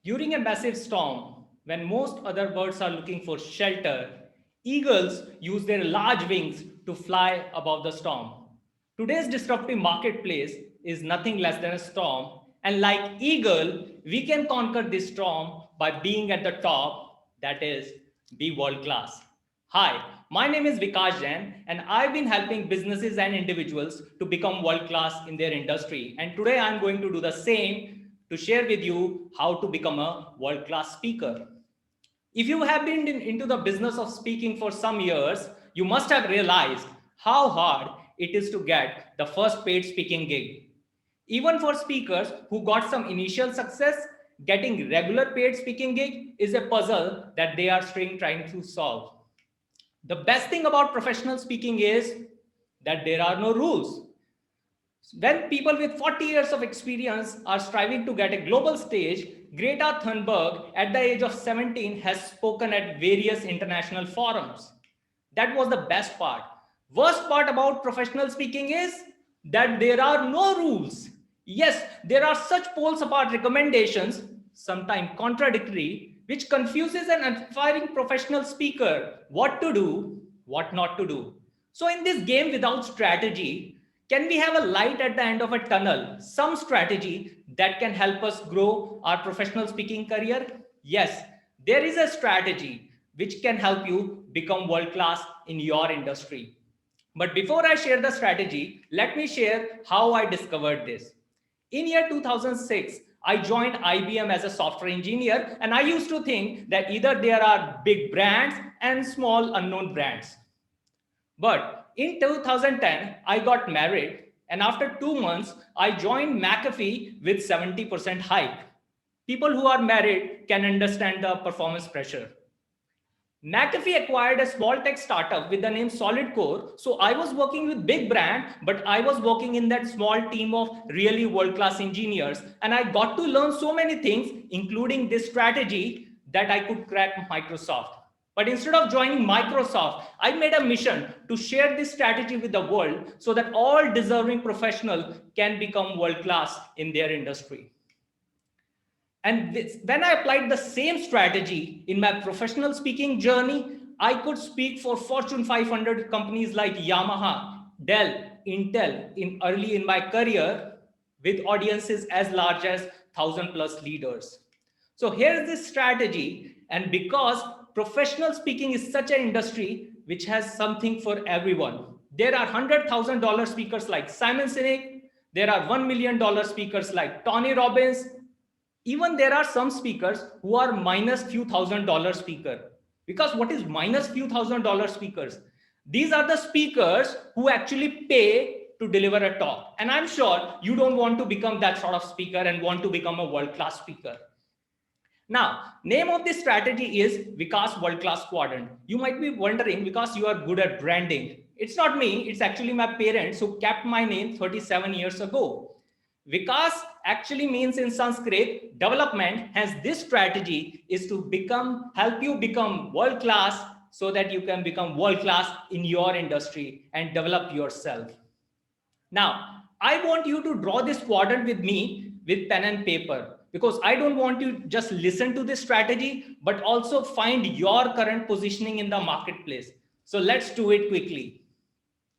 During a massive storm, when most other birds are looking for shelter, eagles use their large wings to fly above the storm. Today's disruptive marketplace is nothing less than a storm, and like eagle, we can conquer this storm by being at the top, that is, be world class. Hi, my name is Vikash Jain, and I've been helping businesses and individuals to become world class in their industry. And today I'm going to do the same to share with you how to become a world class speaker. If you have been into the business of speaking for some years, you must have realized how hard it is to get the first paid speaking gig. Even for speakers who got some initial success, getting regular paid speaking gig is a puzzle that they are still trying to solve. The best thing about professional speaking is that there are no rules. When people with 40 years of experience are striving to get a global stage, Greta Thunberg at the age of 17 has spoken at various international forums. That was the best part. Worst part about professional speaking is that there are no rules. Yes, there are such poles apart recommendations, sometimes contradictory, which confuses an aspiring professional speaker what to do, what not to do. So, in this game without strategy, can we have a light at the end of a tunnel? Some strategy that can help us grow our professional speaking career? Yes, there is a strategy which can help you become world class in your industry. But before I share the strategy, let me share how I discovered this. In year 2006, I joined IBM as a software engineer, and I used to think that either there are big brands and small unknown brands. But in 2010, I got married, and after 2 months, I joined McAfee with 70% hike. People who are married can understand the performance pressure. McAfee acquired a small tech startup with the name SolidCore. So I was working with big brand, but I was working in that small team of really world-class engineers. And I got to learn so many things, including this strategy that I could crack Microsoft. But instead of joining Microsoft, I made a mission to share this strategy with the world so that all deserving professionals can become world-class in their industry. And when I applied the same strategy in my professional speaking journey, I could speak for Fortune 500 companies like Yamaha, Dell, Intel early in my career with audiences as large as 1,000 plus leaders. So here's this strategy. And because professional speaking is such an industry which has something for everyone, there are $100,000 speakers like Simon Sinek, there are $1 million speakers like Tony Robbins, even there are some speakers who are minus few $1,000 speaker. Because what is minus few $1,000 speakers? These are the speakers who actually pay to deliver a talk. And I'm sure you don't want to become that sort of speaker and want to become a world-class speaker. Now, name of this strategy is Vikas World Class Quadrant. You might be wondering because you are good at branding. It's not me, it's actually my parents who kept my name 37 years ago. Vikas actually means in Sanskrit development, hence this strategy is to help you become world class so that you can become world class in your industry and develop yourself. Now, I want you to draw this quadrant with me with pen and paper because I don't want you to just listen to this strategy, but also find your current positioning in the marketplace. So let's do it quickly.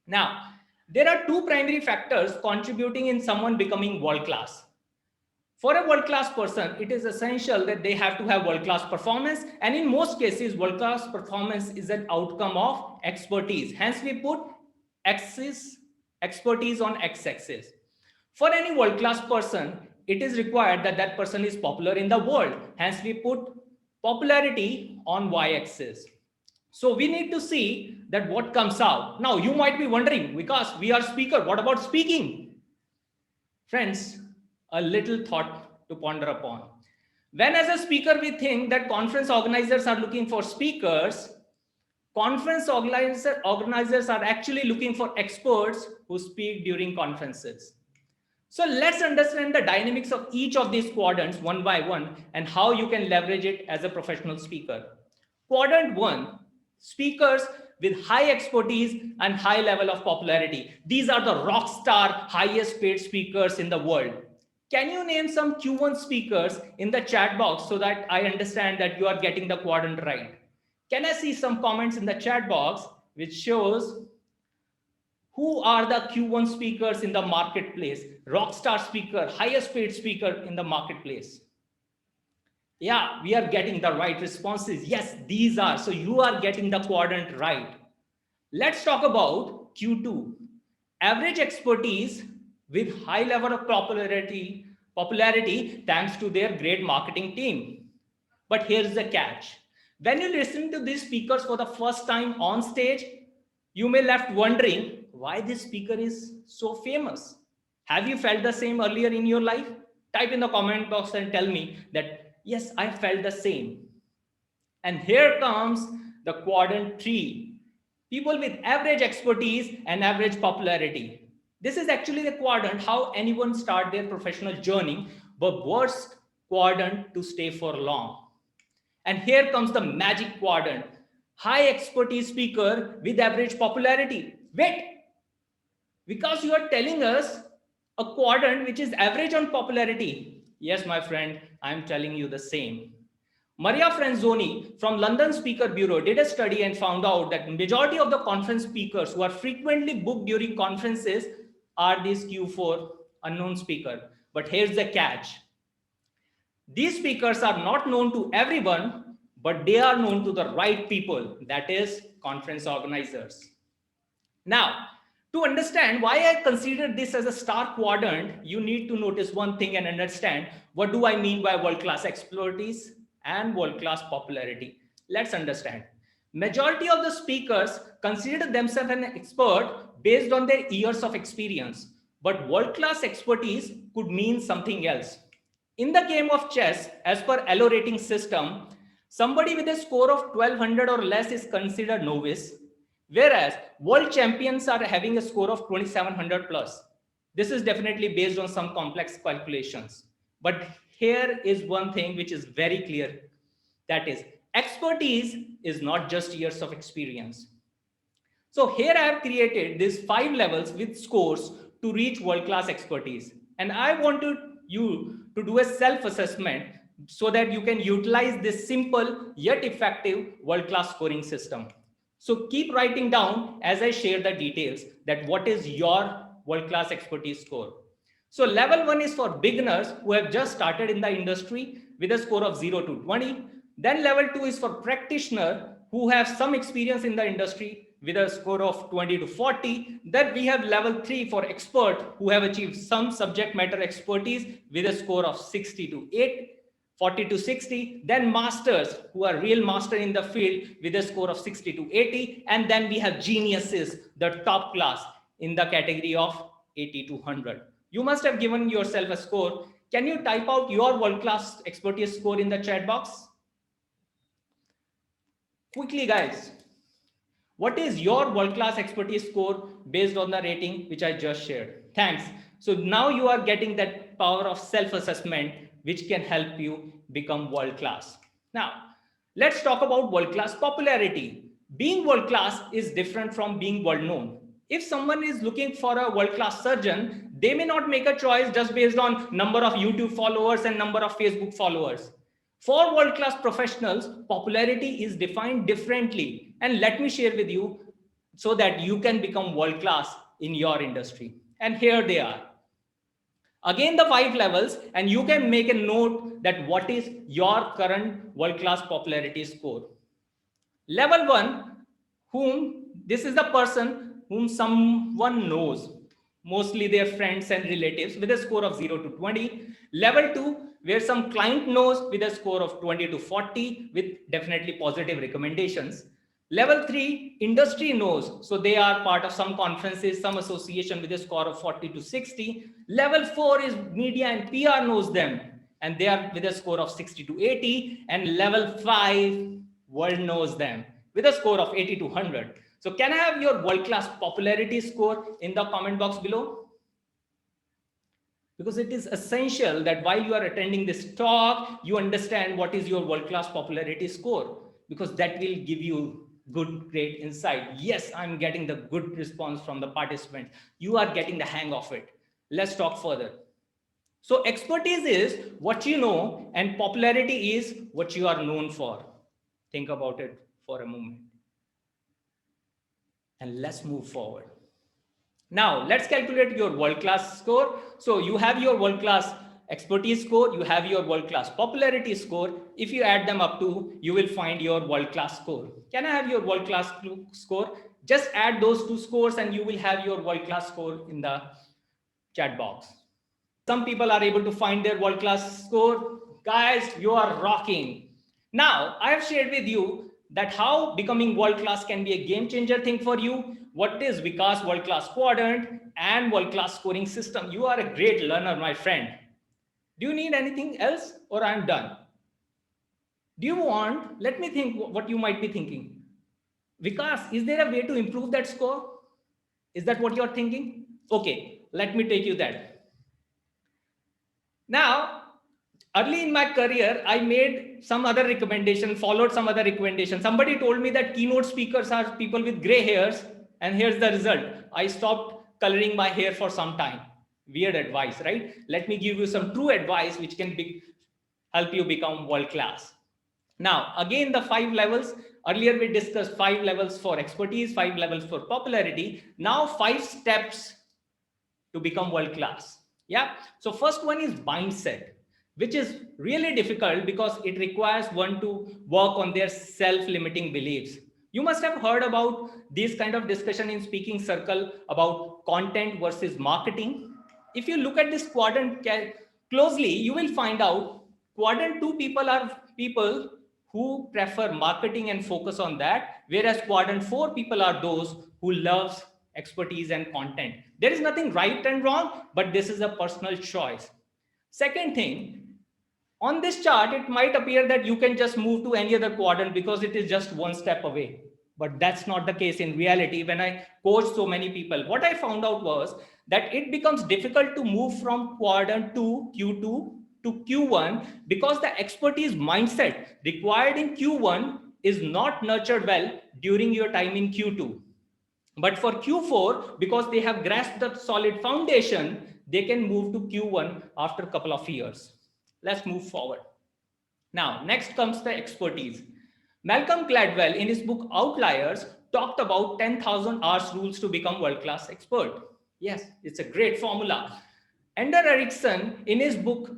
Now, there are two primary factors contributing in someone becoming world class. For a world class person, it is essential that they have to have world class performance. And in most cases, world class performance is an outcome of expertise. Hence, we put expertise on x axis. For any world class person, it is required that that person is popular in the world. Hence, we put popularity on y axis. So we need to see that what comes out. Now you might be wondering, because we are speaker, what about speaking? Friends, a little thought to ponder upon. When as a speaker we think that conference organizers are looking for speakers, conference organizers are actually looking for experts who speak during conferences. So let's understand the dynamics of each of these quadrants one by one and how you can leverage it as a professional speaker. Quadrant 1, speakers with high expertise and high level of popularity. These are the rock star, highest paid speakers in the world. Can you name some Q1 speakers in the chat box so that I understand that you are getting the quadrant right? Can I see some comments in the chat box which shows who are the Q1 speakers in the marketplace? Rockstar speaker, highest paid speaker in the marketplace. Yeah, we are getting the right responses. Yes, these are. So you are getting the quadrant right. Let's talk about Q2. Average expertise with high level of popularity thanks to their great marketing team. But here's the catch. When you listen to these speakers for the first time on stage, you may left wondering why this speaker is so famous. Have you felt the same earlier in your life? Type in the comment box and tell me that, yes, I felt the same. And here comes the quadrant 3. People with average expertise and average popularity. This is actually the quadrant how anyone start their professional journey, but worst quadrant to stay for long. And here comes the magic quadrant. High expertise speaker with average popularity. Wait, because you are telling us a quadrant which is average on popularity. Yes, my friend, I'm telling you the same. Maria Franzoni from London Speaker Bureau did a study and found out that majority of the conference speakers who are frequently booked during conferences are these Q4 unknown speaker. But here's the catch. These speakers are not known to everyone, but they are known to the right people, that is conference organizers. Now, to understand why I consider this as a star quadrant, you need to notice one thing and understand what do I mean by world-class expertise and world-class popularity. Let's understand. Majority of the speakers consider themselves an expert based on their years of experience, but world-class expertise could mean something else. In the game of chess, as per Elo rating system, somebody with a score of 1200 or less is considered novice, whereas world champions are having a score of 2700 plus. This is definitely based on some complex calculations. But here is one thing which is very clear. That is, expertise is not just years of experience. So here I have created these 5 levels with scores to reach world-class expertise. And I want you to do a self-assessment so that you can utilize this simple yet effective world-class scoring system. So keep writing down as I share the details that what is your world-class expertise score. So level 1 is for beginners who have just started in the industry with a score of 0 to 20. Then level 2 is for practitioner who have some experience in the industry with a score of 20 to 40. Then we have level 3 for expert who have achieved some subject matter expertise with a score of 60 to 8. 40 to 60, then masters who are real master in the field with a score of 60 to 80, and then we have geniuses, the top class in the category of 80 to 100. You must have given yourself a score. Can you type out your world-class expertise score in the chat box? Quickly, guys. What is your world-class expertise score based on the rating which I just shared? Thanks. So now you are getting that power of self-assessment which can help you become world-class. Now, let's talk about world-class popularity. Being world-class is different from being world-known. If someone is looking for a world-class surgeon, they may not make a choice just based on number of YouTube followers and number of Facebook followers. For world-class professionals, popularity is defined differently. And let me share with you so that you can become world-class in your industry. And here they are. Again, the 5 levels, and you can make a note that what is your current world-class popularity score. Level 1, this is the person whom someone knows, mostly their friends and relatives, with a score of 0 to 20. Level 2, where some client knows with a score of 20 to 40 with definitely positive recommendations. Level 3, industry knows. So they are part of some conferences, some association with a score of 40 to 60. Level 4 is media and PR knows them, and they are with a score of 60 to 80. And level 5, world knows them with a score of 80 to 100. So can I have your world-class popularity score in the comment box below? Because it is essential that while you are attending this talk, you understand what is your world-class popularity score, because that will give you good, great insight. Yes, I'm getting the good response from the participants. You are getting the hang of it. Let's talk further. So expertise is what you know and popularity is what you are known for. Think about it for a moment. And let's move forward. Now, let's calculate your world-class score. So you have your world-class expertise score, you have your world-class popularity score. If you add them up to, you will find your world-class score. Can I have your world-class score? Just add those two scores and you will have your world-class score in the chat box. Some people are able to find their world-class score. Guys, you are rocking. Now, I have shared with you that how becoming world-class can be a game-changer thing for you. What is Vikas world-class quadrant and world-class scoring system? You are a great learner, my friend. Do you need anything else or I'm done? Do you want, let me think what you might be thinking. Vikas, is there a way to improve that score? Is that what you're thinking? Okay, let me take you that. Now, early in my career, I made some other recommendation, followed some other recommendation. Somebody told me that keynote speakers are people with gray hairs, and here's the result. I stopped coloring my hair for some time. Weird advice, right? Let me give you some true advice which can help you become world class. Now, again, the 5 levels. Earlier, we discussed 5 levels for expertise, 5 levels for popularity. Now, 5 steps to become world class. Yeah. So first one is mindset, which is really difficult because it requires one to work on their self-limiting beliefs. You must have heard about this kind of discussion in speaking circle about content versus marketing. If you look at this quadrant closely, you will find out quadrant 2 people are people who prefer marketing and focus on that, whereas quadrant 4 people are those who loves expertise and content. There is nothing right and wrong, but this is a personal choice. Second thing, on this chart, it might appear that you can just move to any other quadrant because it is just one step away. But that's not the case in reality. When I coached so many people, what I found out was that it becomes difficult to move from quadrant 2, Q2 to Q1 because the expertise mindset required in Q1 is not nurtured well during your time in Q2. But for Q4, because they have grasped the solid foundation, they can move to Q1 after a couple of years. Let's move forward. Now, next comes the expertise. Malcolm Gladwell, in his book Outliers, talked about 10,000 hours rules to become world-class expert. Yes, it's a great formula. Ender Erickson, in his book,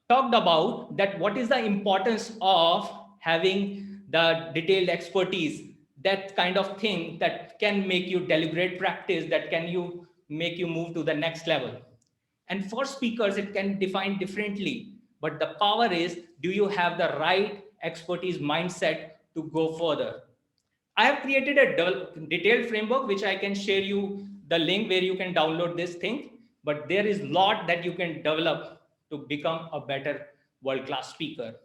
talked about that what is the importance of having the detailed expertise, that kind of thing that can make you deliberate practice, that can you make you move to the next level. And for speakers, it can define differently. But the power is, do you have the right expertise mindset to go further? I have created a detailed framework, which I can share you the link where you can download this thing. But there is a lot that you can develop to become a better world-class speaker.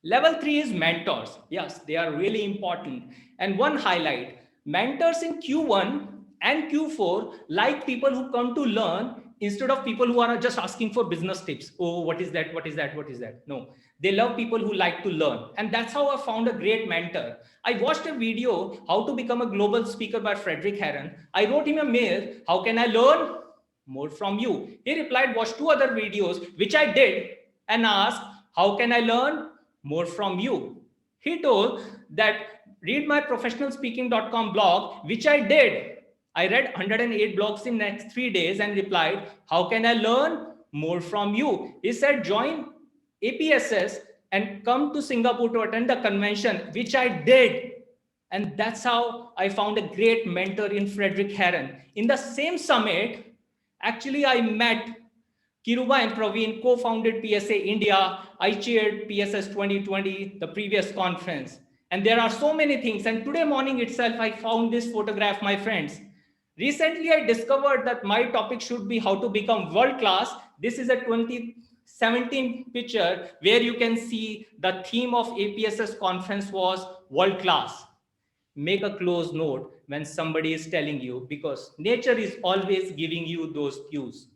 Level 3 is mentors. Yes, they are really important. And one highlight, mentors in Q1 and Q4 like people who come to learn instead of people who are just asking for business tips. Oh, what is that? What is that? What is that? No, they love people who like to learn. And that's how I found a great mentor. I watched a video, How to Become a Global Speaker by Frederick Herren. I wrote him a mail, how can I learn more from you? He replied, watch 2 other videos, which I did, and asked, how can I learn more from you? He told that read my professionalspeaking.com blog, which I did. I read 108 blogs in next 3 days and replied, how can I learn more from you? He said, join APSS and come to Singapore to attend the convention, which I did. And that's how I found a great mentor in Frederick Herren. In the same summit, actually, I met Kiruba and Praveen, co-founded PSA India. I chaired PSS 2020, the previous conference. And there are so many things. And today morning itself, I found this photograph, my friends. Recently, I discovered that my topic should be how to become world-class. This is a 2017 picture where you can see the theme of APSS conference was world-class. Make a close note when somebody is telling you, because nature is always giving you those cues.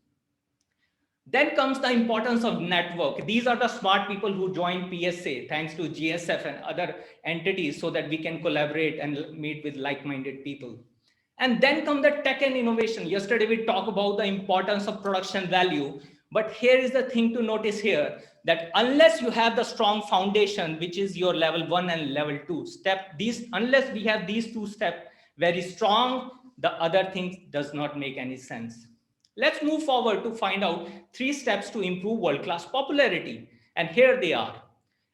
Then comes the importance of network. These are the smart people who join PSA thanks to GSF and other entities so that we can collaborate and meet with like-minded people. And then come the tech and innovation. Yesterday, we talked about the importance of production value. But here is the thing to notice here, that unless you have the strong foundation, which is your level 1 and level 2 step, unless we have these two steps very strong, the other things does not make any sense. Let's move forward to find out 3 steps to improve world-class popularity. And here they are.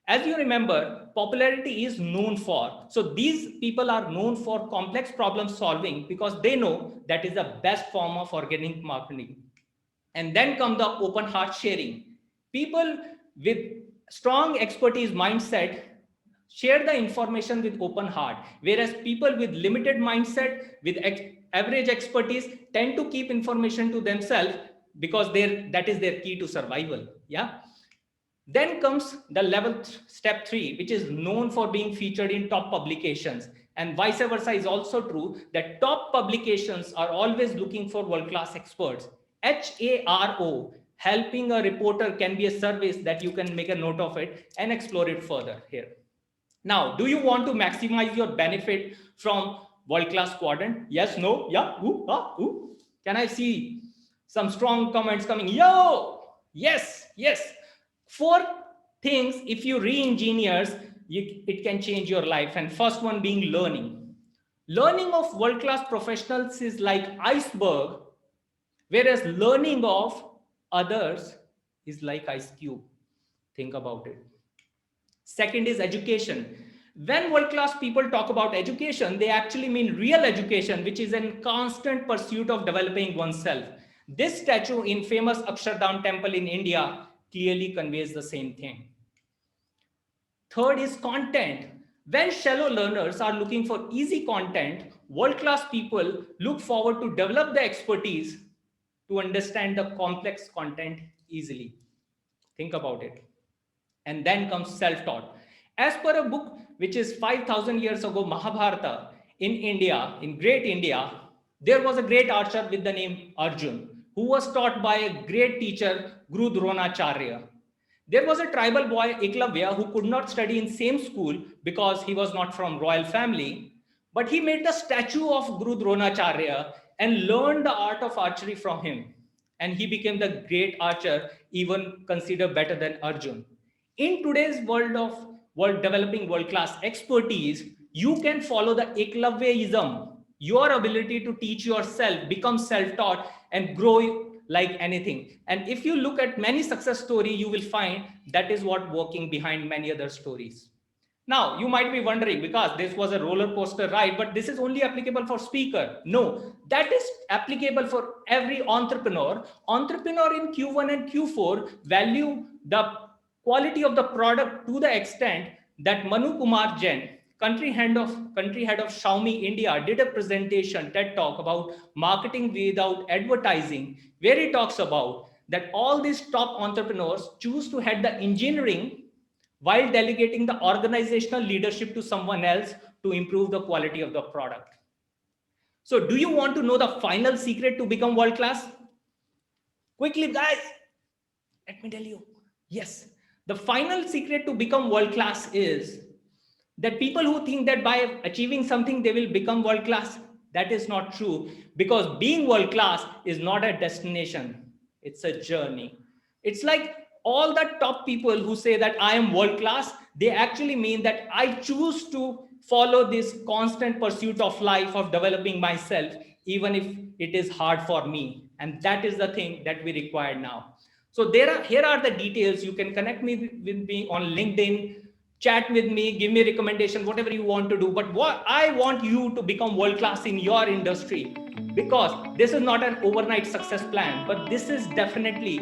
As you remember, popularity is known for. So these people are known for complex problem solving because they know that is the best form of organic marketing. And then come the open heart sharing. People with strong expertise mindset share the information with open heart, whereas people with limited mindset with average expertise tend to keep information to themselves because that is their key to survival. Yeah. Then comes the step 3, which is known for being featured in top publications. And vice versa is also true, that top publications are always looking for world-class experts. HARO, helping a reporter, can be a service that you can make a note of it and explore it further here. Now, do you want to maximize your benefit from world-class quadrant? Yes, no, yeah, ooh, ah, ooh. Can I see some strong comments coming? Yo, yes, yes. 4 things, if you re-engineers, it can change your life. And first one being learning. Learning of world-class professionals is like iceberg, whereas learning of others is like ice cube. Think about it. Second is education. When world-class people talk about education, they actually mean real education, which is a constant pursuit of developing oneself. This statue in famous Akshardham temple in India clearly conveys the same thing. Third is content. When shallow learners are looking for easy content, world-class people look forward to develop the expertise to understand the complex content easily. Think about it. And then comes self-taught. As per a book which is 5,000 years ago, Mahabharata, in India, in great India, there was a great archer with the name Arjun, who was taught by a great teacher, Guru Dronacharya. There was a tribal boy, Eklavya, who could not study in same school because he was not from royal family, but he made the statue of Guru Dronacharya and learned the art of archery from him. And he became the great archer, even considered better than Arjun. In today's world developing world-class expertise, you can follow the Eklavyaism, your ability to teach yourself, become self-taught, and grow like anything. And if you look at many success stories, you will find that is what working behind many other stories. Now, you might be wondering, because this was a roller coaster ride, but this is only applicable for speaker. No, that is applicable for every entrepreneur. Entrepreneur in Q1 and Q4 value the quality of the product to the extent that Manu Kumar Jain, country head of Xiaomi India, did a presentation, TED Talk, about marketing without advertising, where he talks about that all these top entrepreneurs choose to head the engineering while delegating the organizational leadership to someone else to improve the quality of the product. So do you want to know the final secret to become world-class? Quickly, guys, let me tell you. Yes, the final secret to become world-class is that people who think that by achieving something, they will become world-class. That is not true, because being world-class is not a destination. It's a journey. It's like all the top people who say that I am world-class, they actually mean that I choose to follow this constant pursuit of life of developing myself, even if it is hard for me. And that is the thing that we require now. So here are the details. You can connect with me on LinkedIn, chat with me, give me a recommendation, whatever you want to do. But what I want you to become world-class in your industry, because this is not an overnight success plan, but this is definitely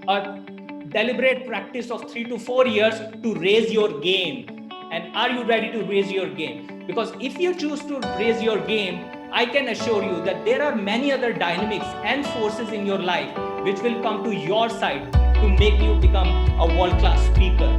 a deliberate practice of 3 to 4 years to raise your game. And are you ready to raise your game? Because if you choose to raise your game, I can assure you that there are many other dynamics and forces in your life which will come to your side to make you become a world-class speaker.